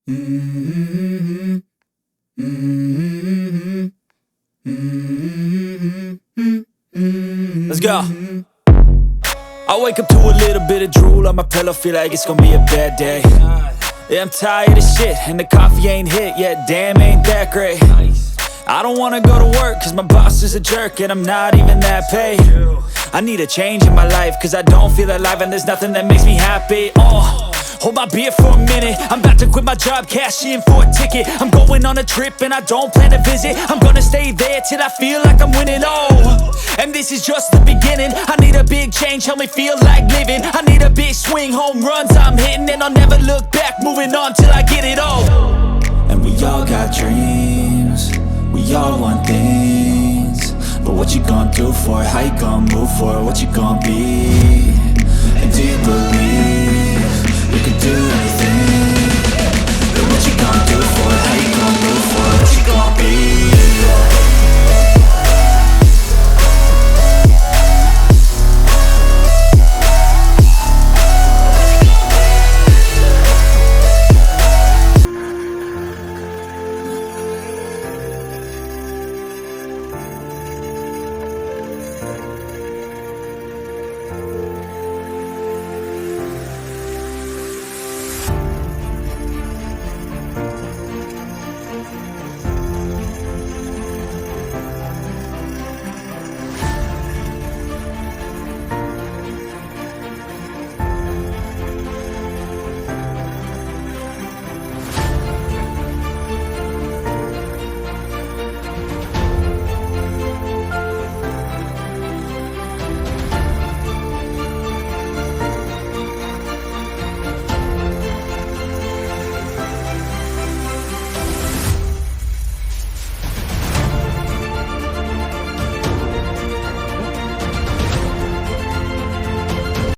Mm-hmm. Mm-hmm. Mm-hmm. Let's go. I wake up to a little bit of drool on my pillow, feel like it's gonna be a bad day. Yeah, I'm tired of shit, and the coffee ain't hit yet, damn, ain't that great. I don't wanna go to work, cause my boss is a jerk, and I'm not even that paid. I need a change in my life, cause I don't feel alive, and there's nothing that makes me happy. Hold my beer for a minute, I'm about to quit my job, cash in for a ticket. I'm going on a trip and I don't plan to visit. I'm gonna stay there till I feel like I'm winning, and this is just the beginning. I need a big change, help me feel like living. I need a big swing, home runs I'm hitting, and I'll never look back, moving on till I get it all. And we all got dreams, we all want things, but what you gonna do for it? How you gonna move for it? What you gonna be? And do you believe you can do